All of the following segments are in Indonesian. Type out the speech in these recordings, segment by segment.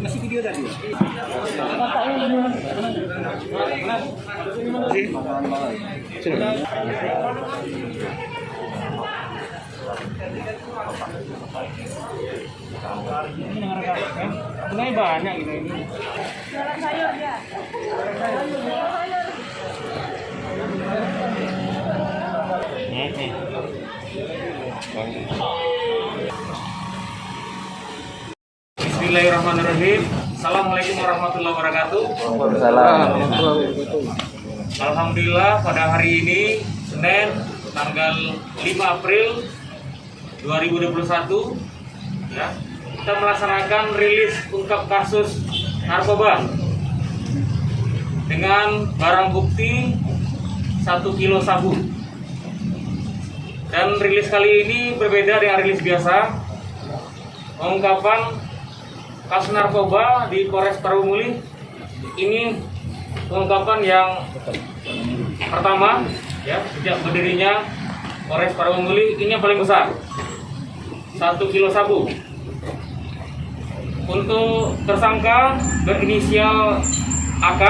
Masih video tadi. Ini banyak gitu ini. Jualan sayur ya. Bismillahirrahmanirrahim. Assalamualaikum warahmatullahi wabarakatuh. Alhamdulillah pada hari ini Senin tanggal 5 April 2021 ya, kita melaksanakan rilis ungkap kasus narkoba dengan barang bukti 1 kilo sabu. Dan rilis kali ini berbeda dengan rilis biasa. Pengungkapan kasus narkoba di Polres Parabumuli ini pengungkapan yang pertama ya sejak berdirinya Polres Parabumuli, ini yang paling besar, 1 kilo sabu. Untuk tersangka berinisial AK,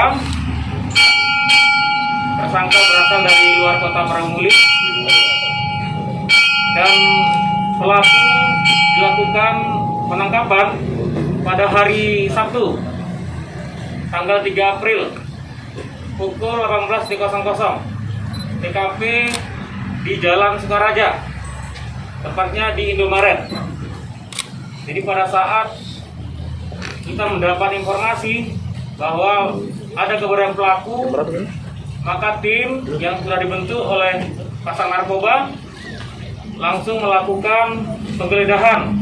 tersangka berasal dari luar kota Parabumuli dan pelaku dilakukan penangkapan pada hari Sabtu tanggal 3 April pukul 18.00 TKP di Jalan Sukaraja, tepatnya di Indomaret. Jadi pada saat kita mendapat informasi bahwa ada keberadaan pelaku, maka tim yang sudah dibentuk oleh Pasar Narkoba langsung melakukan penggeledahan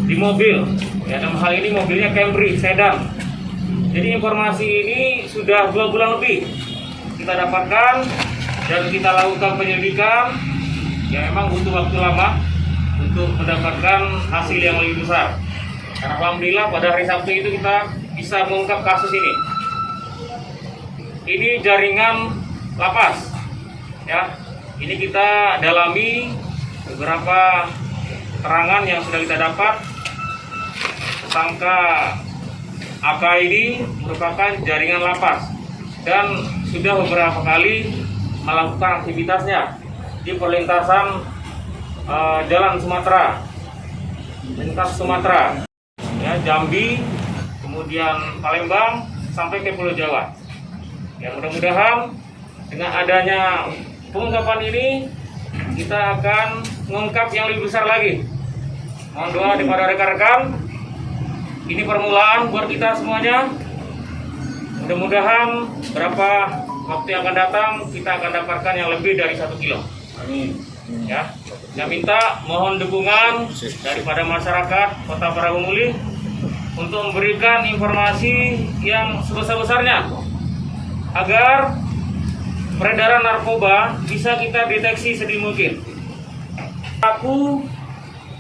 di mobil. Ya, dalam hal ini mobilnya Camry sedan. Jadi informasi ini sudah 2 bulan lebih kita dapatkan dan kita lakukan penyelidikan. Ya, memang butuh waktu lama untuk mendapatkan hasil yang lebih besar. Karena alhamdulillah pada hari Sabtu itu kita bisa mengungkap kasus ini. Ini jaringan lapas. Ya, ini kita dalami beberapa keterangan yang sudah kita dapat. Tersangka AK ini merupakan jaringan lapas dan sudah beberapa kali melakukan aktivitasnya di perlintasan Jalan Sumatera, lintas Sumatera, ya, Jambi, kemudian Palembang sampai ke Pulau Jawa. Ya, mudah-mudahan dengan adanya pengungkapan ini kita akan mengungkap yang lebih besar lagi. Mohon doa daripada rekan-rekan. Ini permulaan buat kita semuanya. Mudah-mudahan berapa waktu yang akan datang kita akan dapatkan yang lebih dari 1 kilo. Amin. Ya, saya minta mohon dukungan daripada masyarakat Kota Parabumuli untuk memberikan informasi yang sebesar-besarnya agar peredaran narkoba bisa kita deteksi sedini mungkin. Pelaku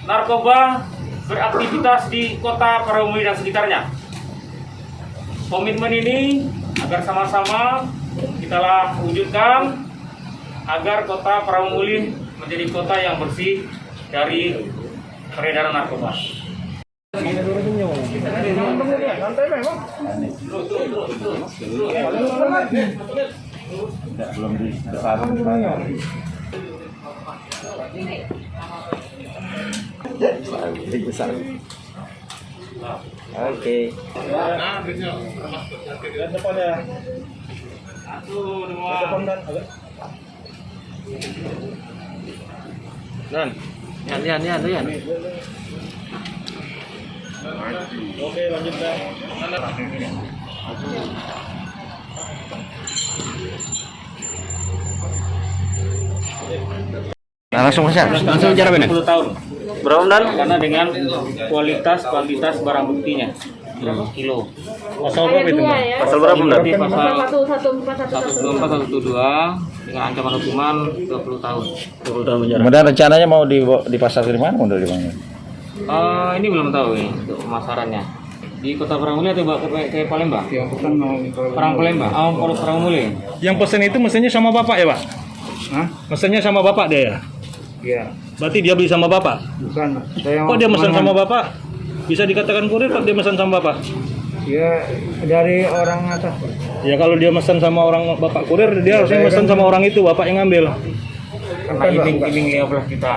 narkoba beraktivitas di Kota Parabumuli dan sekitarnya. Komitmen ini agar sama-sama kita wujudkan agar Kota Parabumuli menjadi kota yang bersih dari peredaran narkoba. Belum besar. Lebih besar. Oke. Nah, Depan ya. 1, 2. Depan dan agak. Dan. Yan. Oke, lanjut dah. Nah, langsung bicara benar. 10 tahun. Berapa dan? Karena dengan kualitas barang buktinya. Kilo. Pasal berapa itu, Mbak? Pasal berapa dan? Berarti pasal 114 124 112 dengan ancaman hukuman 20 tahun. 20 tahun penjara. Kemudian rencananya mau dipasar di mana? Mau di mana? Ini belum tahu ini untuk pemasarannya. Di Kota Parangmuli atau ke Palembang? Yang pesan mau Palembang. Parangmuli. Yang pesen itu mesennya sama bapak ya, Pak? Hah? Mesennya sama bapak dia ya? Iya, Berarti dia beli sama bapak? bukan. Saya Kok dia pesan sama bapak? Bisa dikatakan kurir kok dia pesan sama bapak? Ya dari orang atas. Ya kalau dia pesan sama orang bapak kurir, dia harusnya pesan sama orang itu, bapak yang ngambil. Karena iming 15 juta.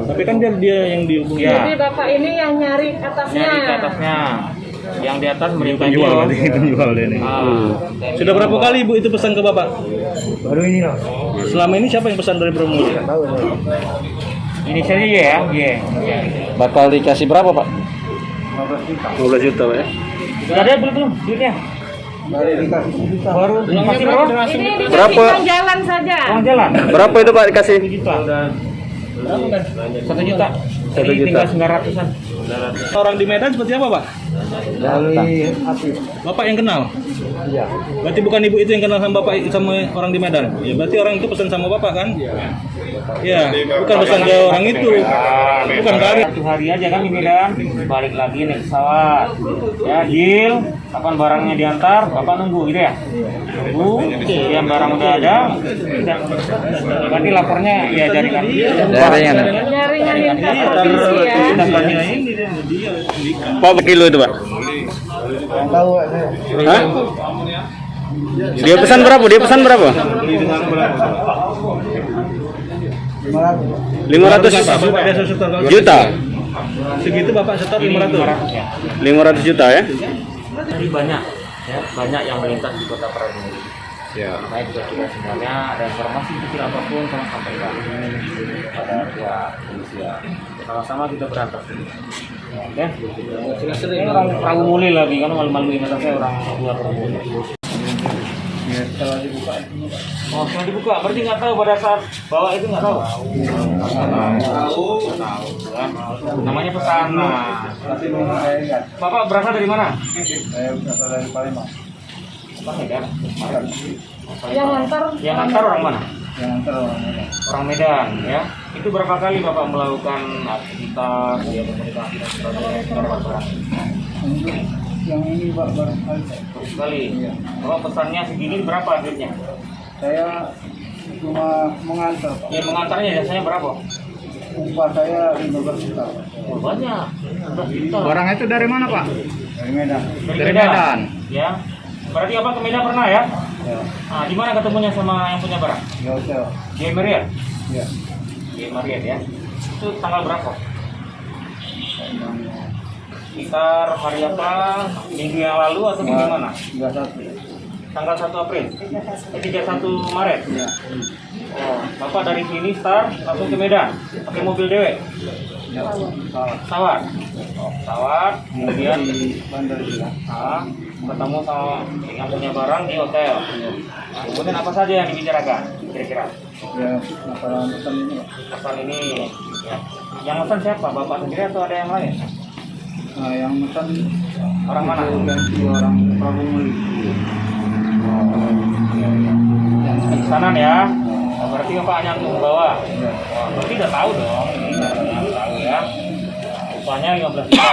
Tapi kan dia yang dihubungi. Ya. Jadi bapak ini yang nyari atasnya. Nyari ke atasnya. Yang di atas mereka Penjual berarti, penjual dia nih. Sudah berapa kali ibu itu pesan ke bapak? Baru ini loh. Selama ini siapa yang pesan dari Bromuli? Tahu saya. Inisialnya ya? Iya. Bakal dikasih berapa, Pak? 15 juta. 12 juta, Pak ya? Sudah ada belum duitnya? Baru dikasih 1 juta. Baru masih berapa? Ini dikasih Berapa? uang jalan saja. Uang jalan? Berapa itu, Pak, dikasih? 1 juta. 1 juta. 1 Jadi juta. tinggal 900-an. Orang di Medan seperti apa, Pak? Dari api. Bapak yang kenal? Iya. Berarti bukan ibu itu yang kenal sama bapak sama orang di Medan? Ya berarti orang itu pesan sama bapak kan? Iya. Bukan pesan ke orang itu. Bukan ke Arif. 1 hari aja kan di Medan, balik lagi naik pesawat. Ya, deal. Kapan barangnya diantar, bapak nunggu gitu ya? Nunggu, yang barang udah ada, udah. Berarti lapornya ya jaringan. Jaringan. Jaringan interprovinsi ya. Pak kilo itu, Pak? Yang tahu saya. Hah? Dia pesan berapa? 500 juta. Segitu bapak setor 500. 500 ya. 500 juta ya? Jadi banyak, ya, banyak yang melintas di Kota Parangmuli. Ya. Makanya juga kita sebenarnya ada informasi kecil apapun tolong sampaikan pada pihak kepolisian. Sama-sama kita berantas. Oke. Ini orang Parangmuli lagi kan malu-maluin atas saya orang luar Parangmuli. Oh, setelah dibuka, berarti nggak tahu pada saat bawa itu nggak tahu. Tahu. Namanya pesan. Bapak berasal dari mana? Saya berasal dari Palembang. Medan. Yang antar. Yang antar orang mana? Yang antar orang Medan. Orang Medan, ya. Itu berapa kali Bapak melakukan aktivitas, ya, komunikasi dan sebagainya? Berapa barang? Untuk yang ini Pak baru kali. Baru sekali. Kalau pesannya segini berapa duitnya? Saya cuma mengantar Pak. Ya mengantarnya jasanya berapa? Upah saya 15 juta. Oh, banyak. 11 juta. Barang itu dari mana Pak? Dari Medan. Dari Medan. Ya. Berarti Bapak ke Medan pernah ya? Ya. Nah, di mana ketemunya sama yang punya barang? Di hotel. Di Marriott. Ya. Di Marriott ya. Itu tanggal berapa? Sekitar hari apa? Minggu yang lalu atau minggu mana? 31. Tanggal 1 April. 31 Maret. Ya. Oh, Bapak dari sini start langsung ke Medan pakai mobil dewek. Ya. Salah. Pesawat. Oh, pesawat. Kemudian Di Bandar Bila. ketemu sama yang punya barang di hotel. Nah, kemudian apa saja yang dibicarakan kira-kira? Ya, masalah pesan ini Pak. Pasal ini ya. Yang pesan siapa? Bapak sendiri atau ada yang lain? Nah, yang pesan Orang mana? ganti orang Parangmuli. Pesanan ya. Oh, berarti Bapak hanya untuk membawa. Oh, berarti udah tahu dong. Ini udah tahu ya. Upahnya 15 juta.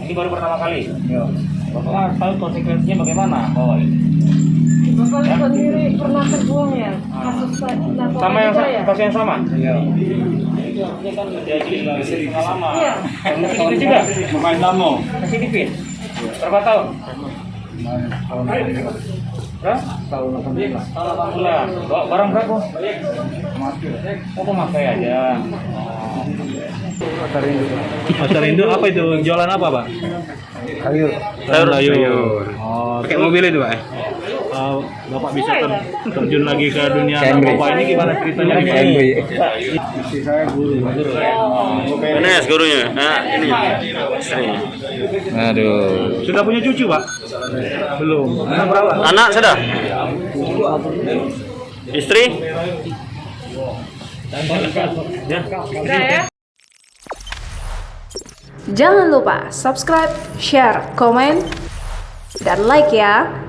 Ini baru pertama kali. Ya. Bapak tahu konsekuensinya bagaimana bawa ini? Bapak sendiri pernah terbuang ya kasus narkoba Sama yang juga ya? kasus yang sama? Ya. Ini kan menjadi pengalaman. Iya. Residivis juga? Main damo. Residivis? Berapa tahun? Tahun Hah? tahun 18. Tahun 18. Bawa barang berapa? Mati. Oh, pemakai aja. Pasar Indo. Pasar Indo apa itu? Jualan apa, Pak? Kayu. Sayur. Oh, Pakai mobil itu, Pak? Bapak bisa terjun lagi ke dunia narkoba ini gimana ceritanya? Istri saya guru. PNS gurunya. Nah, ini istrinya. Aduh. Sudah punya cucu, Pak? Belum. Anak sudah? Istri? Jangan lupa subscribe, share, komen, dan like ya.